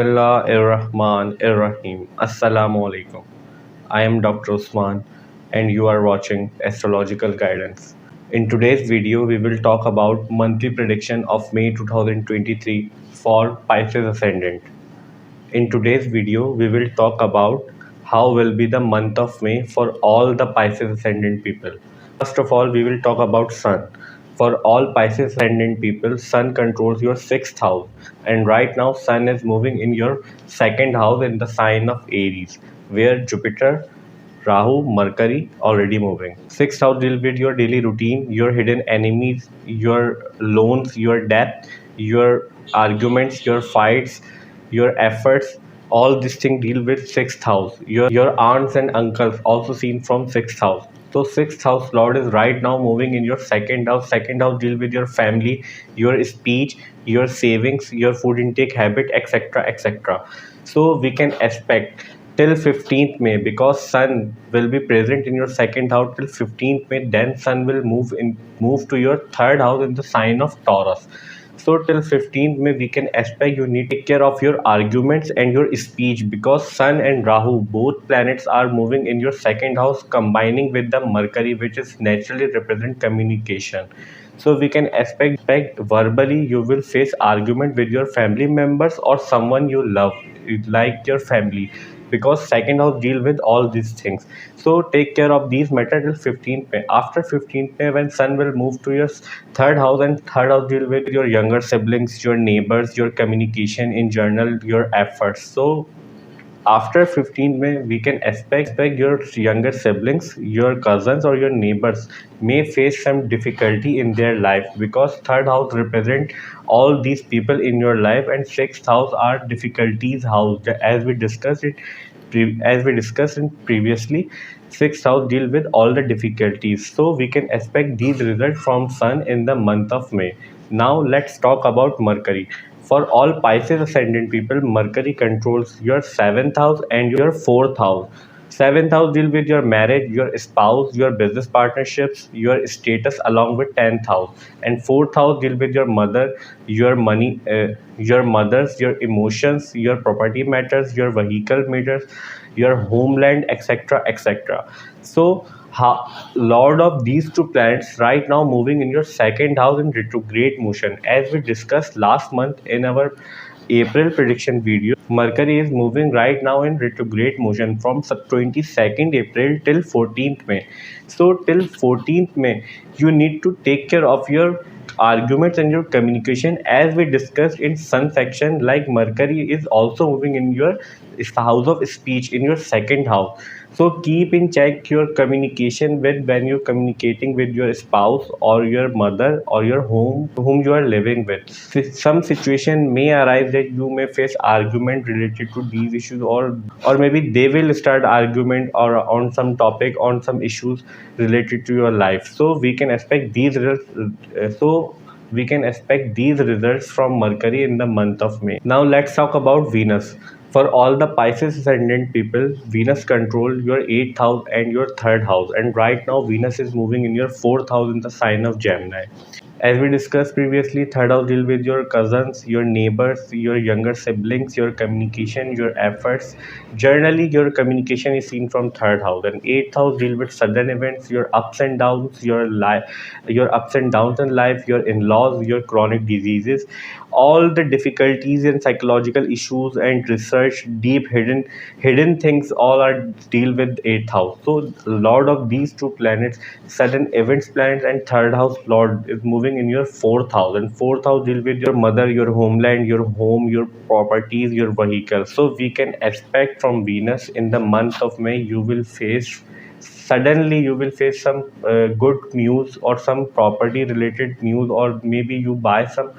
Bismillahirrahmanirrahim. Assalamu alaikum. I am Dr. Usman and you are watching Astrological Guidance. In today's video, we will talk about monthly prediction of May 2023 for Pisces Ascendant. In today's video, we will talk about how will be the month of May for all the Pisces Ascendant people. First of all, we will talk about Sun. For all Pisces Ascendant people, Sun controls your 6th house, and right now Sun is moving in your 2nd house in the sign of Aries, where Jupiter, Rahu, Mercury already moving. 6th house deal with your daily routine, your hidden enemies, your loans, your debt, your arguments, your fights, your efforts. All these things deal with 6th house. Your aunts and uncles also seen from 6th house. So 6th house Lord is right now moving in your 2nd house. 2nd house deal with your family, your speech, your savings, your food intake habit, etc. etc. So we can expect till 15th May, because Sun will be present in your 2nd house till 15th May. Then Sun will move to your 3rd house in the sign of Taurus. So till 15th May, we can expect you need to take care of your arguments and your speech, because Sun and Rahu, both planets, are moving in your 2nd house, combining with the Mercury, which is naturally represent communication. So we can expect verbally you will face argument with your family members or someone you love, like your family, because 2nd house deal with all these things. So take care of these matters till 15th May. After 15th May, when Sun will move to your 3rd house, and 3rd house deal with your younger siblings, your neighbors, your communication in general, your efforts. So after 15th May, we can expect your younger siblings, your cousins, or your neighbors may face some difficulty in their life, because 3rd house represent all these people in your life, and 6th house are difficulties house. As we discussed it, as we discussed in previously, 6th house deal with all the difficulties. So we can expect these results from Sun in the month of May. Now let's talk about Mercury. For all Pisces Ascendant people, Mercury controls your 7th house and your 4th house. 7th house deal with your marriage, your spouse, your business partnerships, your status, along with 10th house. And 4th house deal with your mother, your money, your mothers, your emotions, your property matters, your vehicle matters, your homeland, etc. etc. So Lord of these two planets right now moving in your 2nd house in retrograde motion. As we discussed last month in our April prediction video, Mercury is moving right now in retrograde motion from 22nd April till 14th May. So till 14th May, you need to take care of your arguments and your communication, as we discussed in Sun section. Like Mercury is also moving in your house of speech, in your 2nd house. So keep in check your communication with, when you're communicating with your spouse or your mother or your whom you are living with. Some situation may arise that you may face argument related to these issues, or maybe they will start argument or on some topic, on some issues related to your life. So we can expect these results. We can expect these results from Mercury in the month of May. Now let's talk about Venus. For all the Pisces Ascendant people, Venus control your 8th house and your 3rd house, and right now Venus is moving in your 4th house in the sign of Gemini. As we discussed previously, 3rd house deal with your cousins, your neighbors, your younger siblings, your communication, your efforts. Generally, your communication is seen from 3rd house, and 8th house deal with sudden events, your ups and downs, your ups and downs in life, your in-laws, your chronic diseases, all the difficulties and psychological issues and research, deep hidden things, all are deal with 8th house. So Lord of these two planets, sudden events planet, and 3rd house Lord is moving in your 4th house, and 4th house deal with your mother, your homeland, your home, your properties, your vehicle. So we can expect from Venus in the month of May, you will face suddenly, you will face some good news or some property related news, or maybe you buy some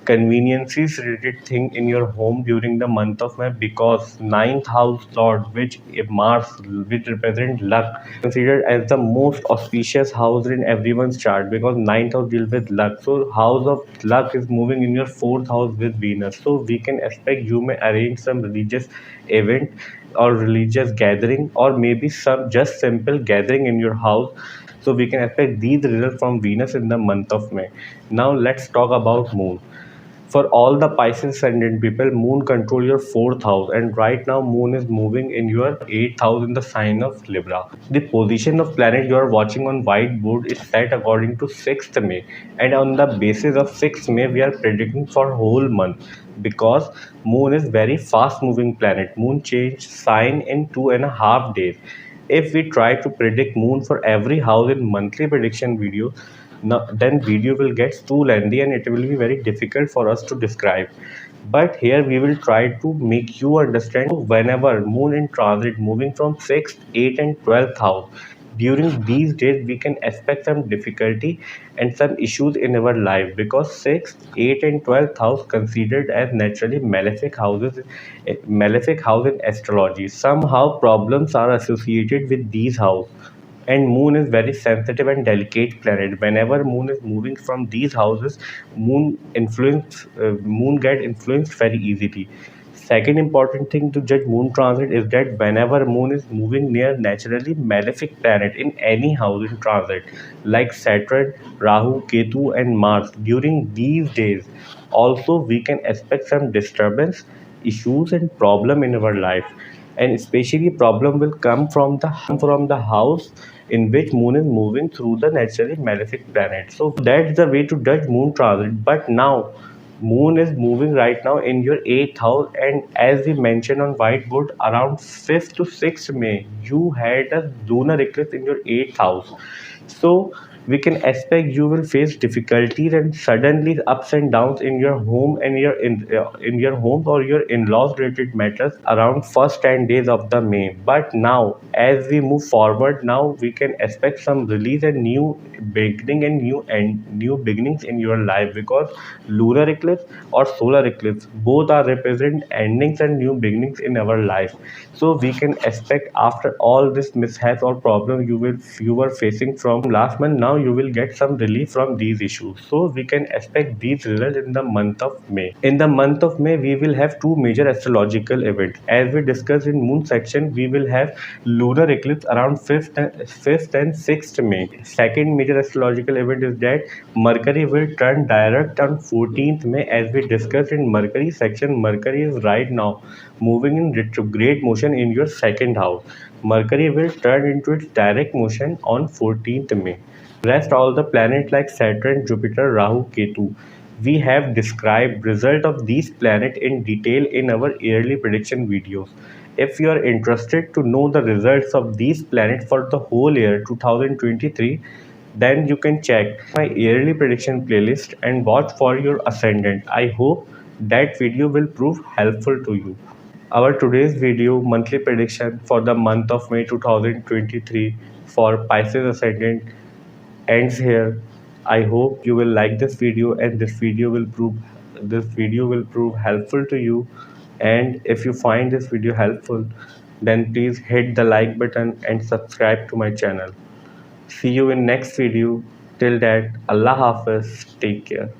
conveniences related thing in your home during the month of May, because 9th house Lord, which Mars, which represent luck, considered as the most auspicious house in everyone's chart, because 9th house deals with luck. So house of luck is moving in your 4th house with Venus. So we can expect you may arrange some religious event or religious gathering, or maybe some just simple gathering in your house. So we can expect these results from Venus in the month of May. Now let's talk about Moon. For all the Pisces Ascendant people, Moon control your fourth house, and right now Moon is moving in your eighth house in the sign of Libra. The position of planet you are watching on whiteboard is set according to 6th May, and on the basis of 6th May, we are predicting for whole month because Moon is very fast moving planet. Moon changed sign in 2.5 days. If we try to predict Moon for every house in monthly prediction video, then video will get too lengthy and it will be very difficult for us to describe. But here we will try to make you understand whenever Moon in transit moving from 6th, 8th and 12th house. During these days, we can expect some difficulty and some issues in our life because 6th, 8th and 12th house considered as naturally malefic houses, malefic house in astrology. Somehow problems are associated with these houses, and Moon is very sensitive and delicate planet. Whenever Moon is moving from these houses, Moon get influenced very easily. Second important thing to judge Moon transit is that whenever Moon is moving near naturally malefic planet in any house in transit, like Saturn, Rahu, Ketu and Mars, during these days also we can expect some disturbance, issues and problem in our life, and especially problem will come from the house in which Moon is moving through the naturally malefic planet. So that's the way to judge Moon transit. But now Moon is moving right now in your eighth house, and as we mentioned on whiteboard, around 5th to 6th May, you had a lunar eclipse in your eighth house. So we can expect you will face difficulties and suddenly ups and downs in your home and in your home or your in-laws related matters around first 10 days of the May. But now as we move forward, now we can expect some release and new beginnings in your life, because lunar eclipse or solar eclipse both are represent endings and new beginnings in our life. So we can expect after all this mishaps or problem you were facing from last month, now you will get some relief from these issues. So we can expect these results in the month of May. In the month of May, we will have two major astrological events. As we discussed in moon section, we will have lunar eclipse around 5th and 6th May. Second major astrological event is that Mercury will turn direct on 14th May. As we discussed in Mercury section, Mercury is right now moving in retrograde motion in your second house. Mercury will turn into its direct motion on 14th May. Rest all the planets like Saturn, Jupiter, Rahu, Ketu. We have described result of these planets in detail in our yearly prediction videos. If you are interested to know the results of these planets for the whole year 2023, then you can check my yearly prediction playlist and watch for your ascendant. I hope that video will prove helpful to you. Our today's video monthly prediction for the month of May 2023 for Pisces Ascendant ends here. I hope you will like this video and this video will prove helpful to you. And if you find this video helpful, then please hit the like button and subscribe to my channel. See you in next video. Till that, Allah Hafiz. Take care.